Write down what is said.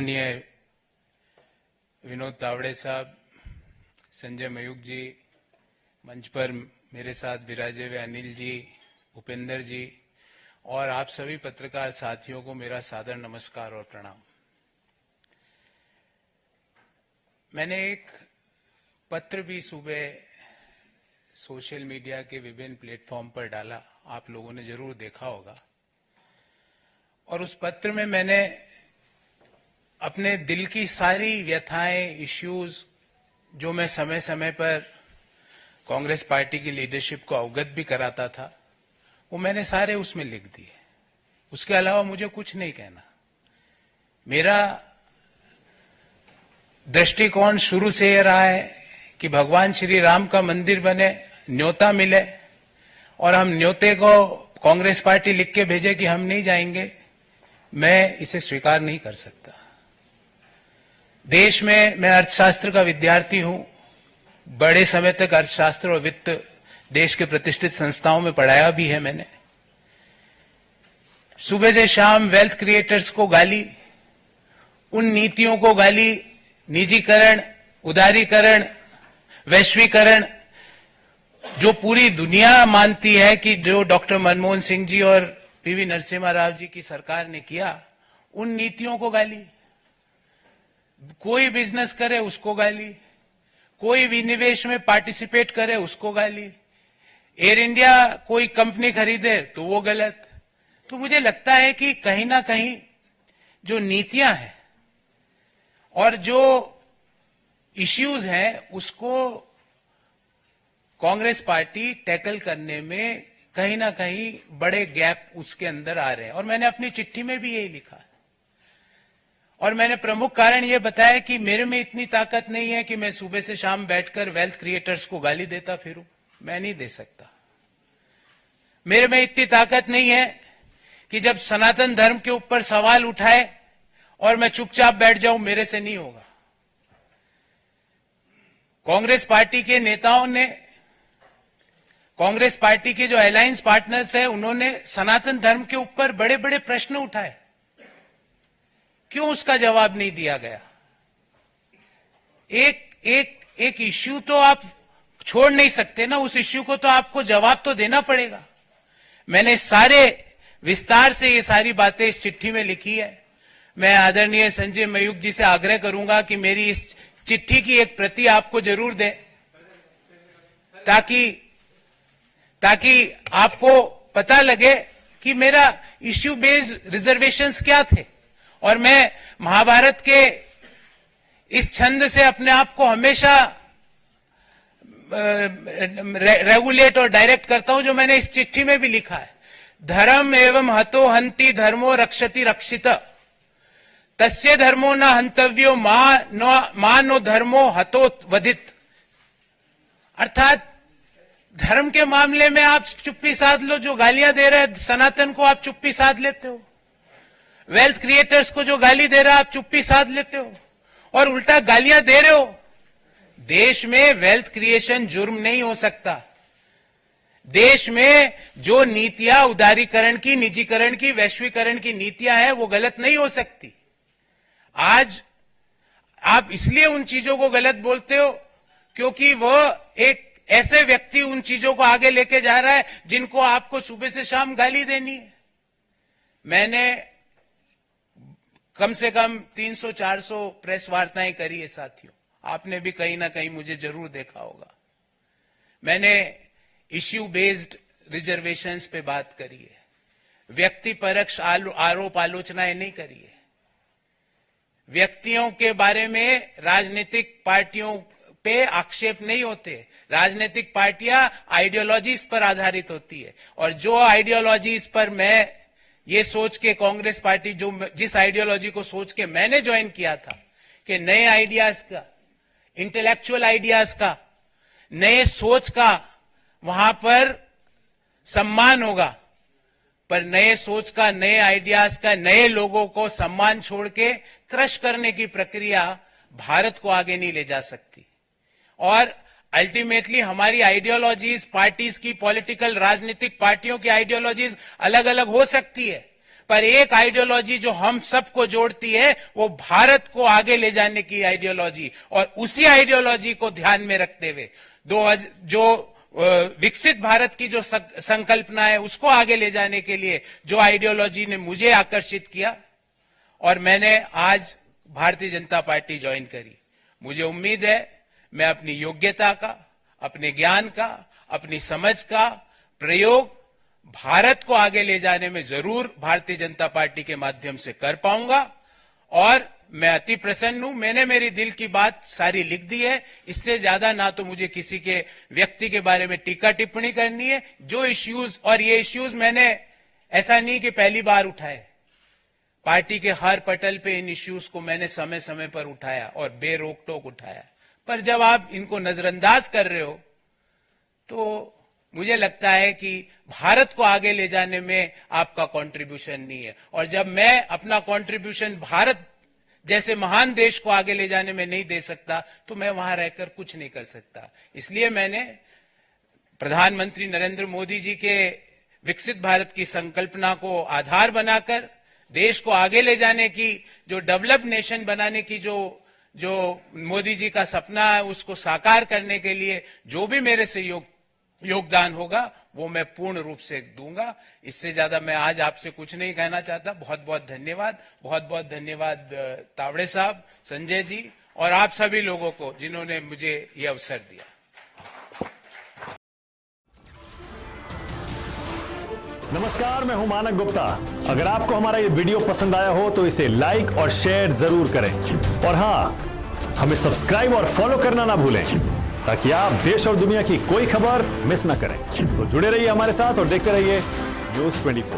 आदरणीय विनोद तावड़े साहब, संजय मयूख जी, मंच पर मेरे साथ विराजे हुए अनिल जी, उपेंद्र जी और आप सभी पत्रकार साथियों को मेरा सादर नमस्कार और प्रणाम। मैंने एक पत्र भी सुबह सोशल मीडिया के विभिन्न प्लेटफॉर्म पर डाला, आप लोगों ने जरूर देखा होगा। और उस पत्र में मैंने अपने दिल की सारी व्यथाएं, इश्यूज जो मैं समय समय पर कांग्रेस पार्टी की लीडरशिप को अवगत भी कराता था, वो मैंने सारे उसमें लिख दिए। उसके अलावा मुझे कुछ नहीं कहना। मेरा दृष्टिकोण शुरू से यह रहा है कि भगवान श्री राम का मंदिर बने, न्योता मिले और हम न्योते को कांग्रेस पार्टी लिख के भेजे कि हम नहीं जाएंगे, मैं इसे स्वीकार नहीं कर सकता। देश में मैं अर्थशास्त्र का विद्यार्थी हूं, बड़े समय तक अर्थशास्त्र और वित्त देश के प्रतिष्ठित संस्थाओं में पढ़ाया भी है मैंने। सुबह से शाम वेल्थ क्रिएटर्स को गाली, उन नीतियों को गाली, निजीकरण, उदारीकरण, वैश्वीकरण, जो पूरी दुनिया मानती है कि जो डॉक्टर मनमोहन सिंह जी और पीवी नरसिम्हा राव जी की सरकार ने किया, उन नीतियों को गाली। कोई बिजनेस करे उसको गाली, कोई विनिवेश में पार्टिसिपेट करे उसको गाली, एयर इंडिया कोई कंपनी खरीदे तो वो गलत। तो मुझे लगता है कि कहीं ना कहीं जो नीतियां हैं और जो इश्यूज हैं उसको कांग्रेस पार्टी टैकल करने में कहीं ना कहीं बड़े गैप उसके अंदर आ रहे हैं। और मैंने अपनी चिट्ठी में भी यही लिखा है। और मैंने प्रमुख कारण यह बताया कि मेरे में इतनी ताकत नहीं है कि मैं सुबह से शाम बैठकर वेल्थ क्रिएटर्स को गाली देता फिरूं, मैं नहीं दे सकता। मेरे में इतनी ताकत नहीं है कि जब सनातन धर्म के ऊपर सवाल उठाए और मैं चुपचाप बैठ जाऊं, मेरे से नहीं होगा। कांग्रेस पार्टी के नेताओं ने, कांग्रेस पार्टी के जो अलायंस पार्टनर्स हैं, उन्होंने सनातन धर्म के ऊपर बड़े बड़े प्रश्न उठाए, क्यों उसका जवाब नहीं दिया गया? एक इश्यू तो आप छोड़ नहीं सकते ना, उस इश्यू को तो आपको जवाब तो देना पड़ेगा। मैंने सारे विस्तार से ये सारी बातें इस चिट्ठी में लिखी है। मैं आदरणीय संजय मयूख जी से आग्रह करूंगा कि मेरी इस चिट्ठी की एक प्रति आपको जरूर दें, ताकि आपको पता लगे कि मेरा इश्यू बेस्ड रिजर्वेशंस क्या थे। और मैं महाभारत के इस छंद से अपने आप को हमेशा रेगुलेट और डायरेक्ट करता हूं, जो मैंने इस चिट्ठी में भी लिखा है। धर्म एवं हतो हंति धर्मो रक्षति रक्षित, तस्य धर्मो न हंतव्यो मा नो धर्मो हतो वधित। अर्थात धर्म के मामले में आप चुप्पी साध लो, जो गालियां दे रहे हैं सनातन को आप चुप्पी साध लेते हो, वेल्थ क्रिएटर्स को जो गाली दे रहा है आप चुप्पी साध लेते हो और उल्टा गालियां दे रहे हो। देश में वेल्थ क्रिएशन जुर्म नहीं हो सकता। देश में जो नीतियां उदारीकरण की, निजीकरण की, वैश्वीकरण की नीतियां हैं, वो गलत नहीं हो सकती। आज आप इसलिए उन चीजों को गलत बोलते हो क्योंकि वो एक ऐसे व्यक्ति उन चीजों को आगे लेके जा रहा है जिनको आपको सुबह से शाम गाली देनी है। मैंने कम से कम 300-400 प्रेस वार्ताएं करी है साथियों, आपने भी कहीं ना कहीं मुझे जरूर देखा होगा। मैंने इश्यू बेस्ड रिजर्वेशंस पे बात करी है, व्यक्ति परक्ष आरोप आलोचनाएं नहीं करी है। व्यक्तियों के बारे में राजनीतिक पार्टियों पे आक्षेप नहीं होते। राजनीतिक पार्टियां आइडियोलॉजीज पर आधारित होती है और जो आइडियोलॉजीज पर मैं ये सोच के कांग्रेस पार्टी, जिस आइडियोलॉजी को सोच के मैंने ज्वाइन किया था कि नए आइडियाज का, इंटेलेक्चुअल आइडियाज का, नए सोच का वहां पर सम्मान होगा, पर नए सोच का, नए आइडियाज का, नए लोगों को सम्मान छोड़ के क्रश करने की प्रक्रिया भारत को आगे नहीं ले जा सकती। और अल्टीमेटली हमारी आइडियोलॉजीज, पार्टीज की, पॉलिटिकल राजनीतिक पार्टियों की आइडियोलॉजीज अलग अलग हो सकती है, पर एक आइडियोलॉजी जो हम सबको जोड़ती है वो भारत को आगे ले जाने की आइडियोलॉजी, और उसी आइडियोलॉजी को ध्यान में रखते हुए विकसित भारत की जो संकल्पना है उसको आगे ले जाने के लिए जो आइडियोलॉजी ने मुझे आकर्षित किया, और मैंने आज भारतीय जनता पार्टी ज्वाइन करी। मुझे उम्मीद है मैं अपनी योग्यता का, अपने ज्ञान का, अपनी समझ का प्रयोग भारत को आगे ले जाने में जरूर भारतीय जनता पार्टी के माध्यम से कर पाऊंगा, और मैं अति प्रसन्न हूं। मैंने मेरी दिल की बात सारी लिख दी है। इससे ज्यादा ना तो मुझे किसी के व्यक्ति के बारे में टीका टिप्पणी करनी है। जो इश्यूज, और ये इश्यूज मैंने ऐसा नहीं कि पहली बार उठाए, पार्टी के हर पटल पे इन इश्यूज को मैंने समय समय पर उठाया और बेरोक टोक उठाया। पर जब आप इनको नजरअंदाज कर रहे हो तो मुझे लगता है कि भारत को आगे ले जाने में आपका कंट्रीब्यूशन नहीं है, और जब मैं अपना कंट्रीब्यूशन भारत जैसे महान देश को आगे ले जाने में नहीं दे सकता तो मैं वहां रहकर कुछ नहीं कर सकता। इसलिए मैंने प्रधानमंत्री नरेंद्र मोदी जी के विकसित भारत की संकल्पना को आधार बनाकर देश को आगे ले जाने की, जो डेवलप्ड नेशन बनाने की जो मोदी जी का सपना है उसको साकार करने के लिए जो भी मेरे से योगदान होगा वो मैं पूर्ण रूप से दूंगा। इससे ज्यादा मैं आज आपसे कुछ नहीं कहना चाहता। बहुत बहुत धन्यवाद, बहुत बहुत धन्यवाद तावड़े साहब, संजय जी और आप सभी लोगों को जिन्होंने मुझे ये अवसर दिया। नमस्कार, मैं हूं मानक गुप्ता। अगर आपको हमारा ये वीडियो पसंद आया हो तो इसे लाइक और शेयर जरूर करें, और हां, हमें सब्सक्राइब और फॉलो करना ना भूलें ताकि आप देश और दुनिया की कोई खबर मिस ना करें। तो जुड़े रहिए हमारे साथ और देखते रहिए न्यूज़ 24।